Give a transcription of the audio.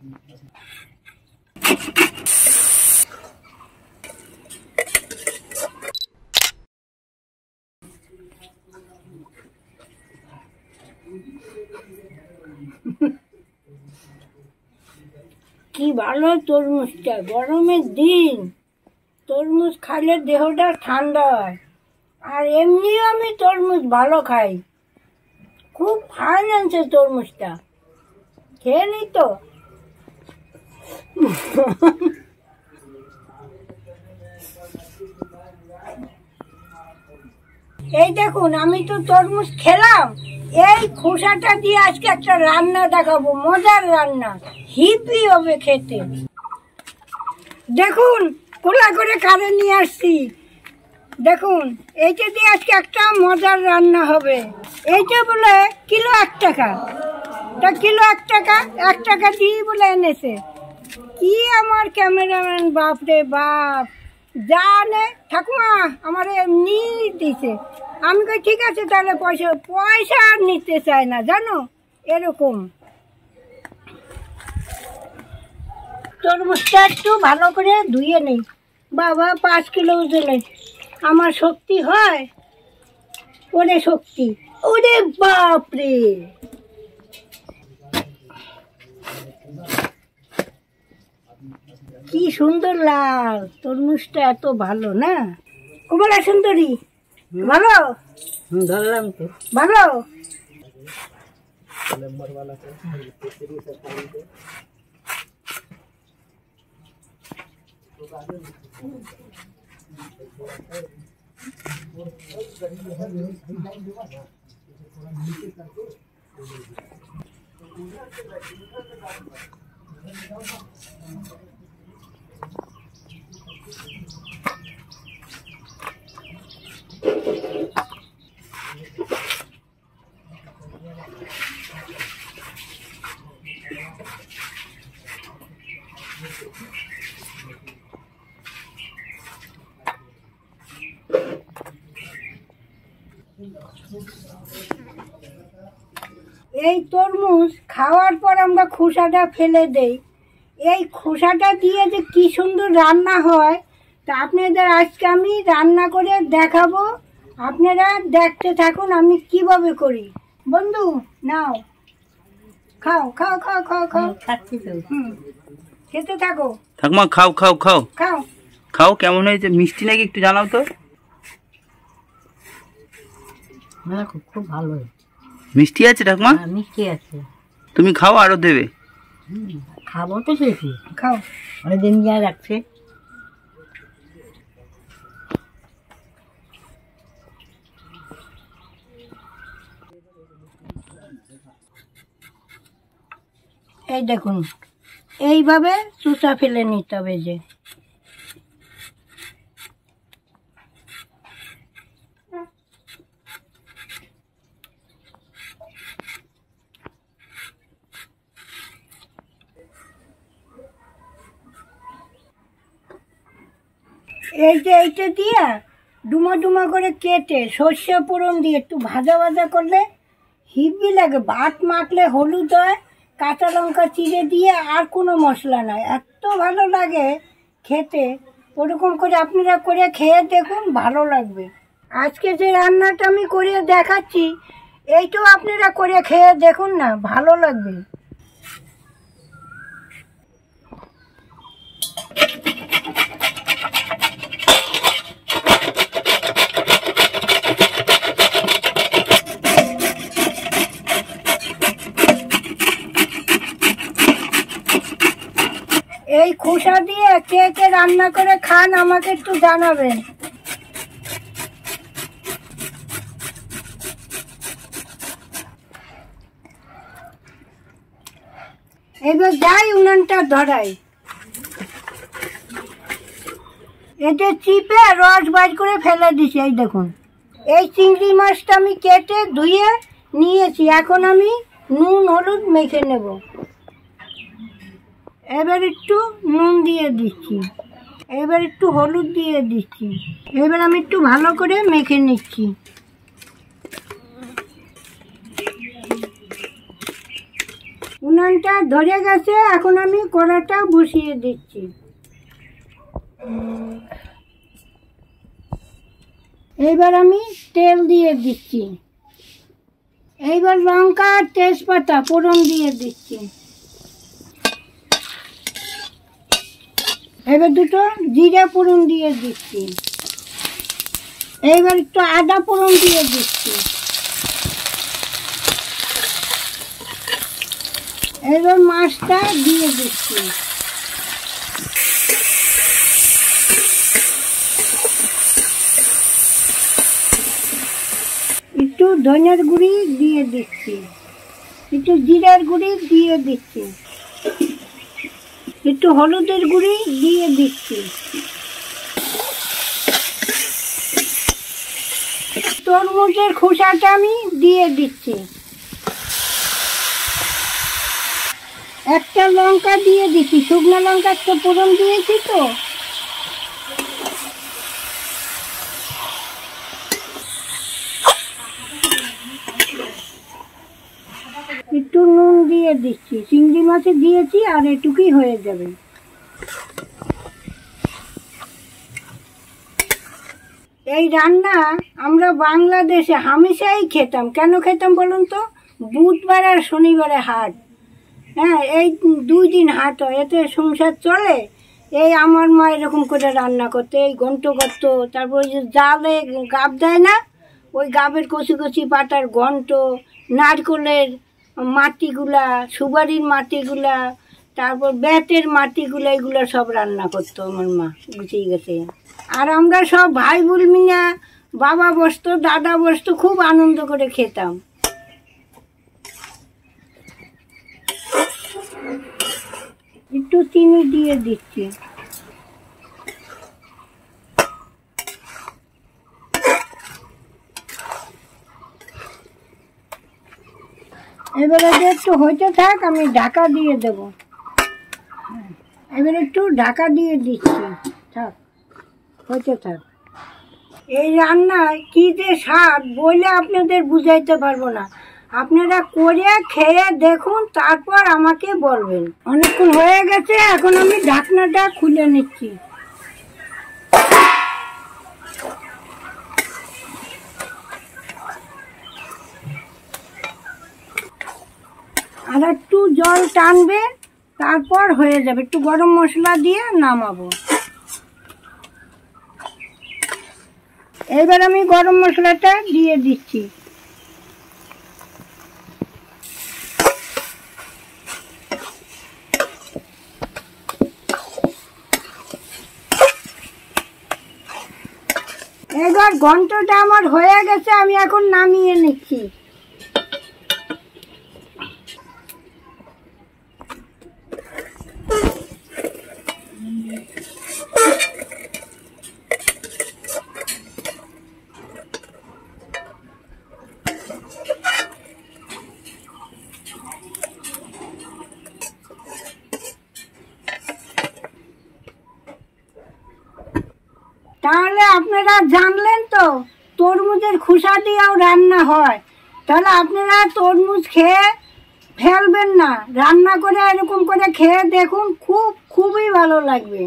কি ভালো তরমুজটা, গরমের দিন তরমুজ খাইলে দেহটা ঠান্ডা হয়। আর এমনিও আমি তরমুজ ভালো খাই, খুব ফাইন আনছে তরমুজটা, খেয়ে নি তো। এই দেখুন, আমি তো তরমুজ খেলাম, এই খোসাটা দিয়ে আজকে একটা রান্না দেখাবো, মজার রান্না, হিপি হবে খেতে। দেখুন কোলা করে কারে নিয়ে আসছি, দেখুন এইটা দিয়ে আজকে একটা মজার রান্না হবে। এইটা বলে কিলো 1 টাকা, তা কিলো 1 টাকা, 1 টাকা দিয়ে বলে এনেছে। কি আমার ক্যামেরাম্যান, বাপ রে বাপ, জানে ঠাকুমা আমার এমনি দিছে। আমি কই ঠিক আছে তাহলে পয়সা আর নিতে চাই না, জানো এরকম। তরমুজটা একটু ভালো করে ধুয়ে নেই। বাবা 5 কিলো ওজনে আমার শক্তি হয়? ওরে শক্তি, ওরে বাপরে, কি সুন্দর লাল তরমুজটা, এত ভালো না? ও বলা সুন্দরী, ভালো ধরলাম তো, ভালো। এই তরমুজ খাওয়ার পর আমরা খোসাটা ফেলে দেই, এই খোসাটা দিয়ে যে কি সুন্দর রান্না হয়, তা আপনাদের আজকে আমি রান্না করে দেখাবো। আপনারা দেখতে থাকুন আমি কিভাবে করি। বন্ধু নাও, খাও খাও খাও খাও খাও, খাচ্ছি তো, খেতে থাকো। ঠাকুমা খাও খাও খাও খাও খাও। কেমন হয়েছে? মিষ্টি নাকি একটু জানাও তো। খুব ভালো মিষ্টি আছে ঠাকুমা? মিষ্টি আছে। তুমি খাও, আরো দেবে। খাবো তো, সেটি খাও, অনেকদিন যা রাখছে। এই দেখুন, এইভাবে চুষা ফেলে নিতে হবে। যে এইটা দিয়ে ডুমা ডুমা করে কেটে সর্ষে ফোড়ন দিয়ে একটু ভাজা ভাজা করলে হিব্বি লাগে। ভাত মাখলে হলুদ হয়, কাঁচা লঙ্কা চিড়ে দিয়ে, আর কোনো মশলা নাই, এত ভালো লাগে খেতে। ওরকম করে আপনারা করে খেয়ে দেখুন, ভালো লাগবে। আজকে যে রান্নাটা আমি করে দেখাচ্ছি, এইটাও আপনারা করে খেয়ে দেখুন না, ভালো লাগবে। এই খোসা দিয়ে কে কে রান্না করে খান আমাকে একটু জানাবেন। এবার যাই উনানটা ধরাই, এটা চিপে রস বাইর করে ফেলে দিছি। এই দেখুন, এই চিংড়ি মাছটা আমি কেটে ধুয়ে নিয়েছি, এখন আমি নুন হলুদ মেখে নেব। এবার একটু নুন দিয়ে দিচ্ছি, এবার একটু হলুদ দিয়ে দিচ্ছি, এবার আমি একটু ভালো করে মেখে নিচ্ছি। উনানটা ধরে গেছে, এখন আমি কড়াটা বসিয়ে দিচ্ছি। এইবার আমি তেল দিয়ে দিচ্ছি। এইবার লঙ্কা আর তেজপাতা ফোড়ন দিয়ে দিচ্ছি। এবার দুটো জিরা ফোড়ন দিয়ে দিচ্ছি। এইবার একটু আদা ফোড়ন দিয়ে দিচ্ছি। এবার মাছটা দিয়ে দিচ্ছি। একটু ধনিয়ার গুঁড়ি দিয়ে দিচ্ছি, একটু জিরার গুঁড়ি দিয়ে দিচ্ছি, একটু হলুদের গুঁড়ি দিয়ে দিচ্ছি, তরমুজের খোসাটা আমি দিয়ে দিচ্ছি, একটা লঙ্কা দিয়ে দিচ্ছি, শুকনো লঙ্কা একটা ফোড়ন দিয়েছি তো। একটু নুন দিয়ে দিচ্ছি, চিংড়ি মাছে দিয়েছি আর এটুকুই হয়ে যাবে। এই রান্না আমরা বাংলাদেশে হামেশাই খেতাম। কেন খেতাম বলুন তো? বুধবার আর শনিবারে হাট, হ্যাঁ, এই 2 দিন হাট হয়, এতে সংসার চলে। এই আমার মা এরকম করে রান্না করতো, এই ঘন্ট করতো, তারপর ওই যে জালে গাব দেয় না, ওই গাবের কচি কচি পাতার ঘন্ট, নারকলের মাটিগুলা, সুপারির মাটিগুলা, তারপর বেতের মাটিগুলা, এগুলো সব রান্না করতো আমার মা, গুছিয়ে গেছে। আর আমরা সব ভাই বোন মিয়া, বাবা বসতো, দাদা বসতো, খুব আনন্দ করে খেতাম। একটু চিনি দিয়ে দিচ্ছি। এবারে একটু হইতে থাক, আমি ঢাকা দিয়ে দেব। এবারে একটু ঢাকা দিয়ে দিচ্ছি, থাক, হইতে থাক। এই রান্নায় কি যে স্বাদ বলে আপনাদের বুঝাইতে পারবো না। আপনারা করে খেয়ে দেখুন, তারপর আমাকে বলবেন। অনেকক্ষণ হয়ে গেছে, এখন আমি ঢাকনাটা খুলে নিচ্ছি। আর একটু জল টানবে, তারপর হয়ে যাবে। একটু গরম মশলা দিয়ে নামাবো। এবার আমি গরম মশলাটা দিয়ে দিচ্ছি। এবার ঘন্টটা আমার হয়ে গেছে, আমি এখন নামিয়ে নিচ্ছি। তাহলে আপনারা জানলেন তো তরমুজের খোসা দিয়েও রান্না হয়। তাহলে আপনারা তরমুজ খেয়ে ফেলবেন না, রান্না করে এরকম করে খেয়ে দেখুন, খুবই ভালো লাগবে।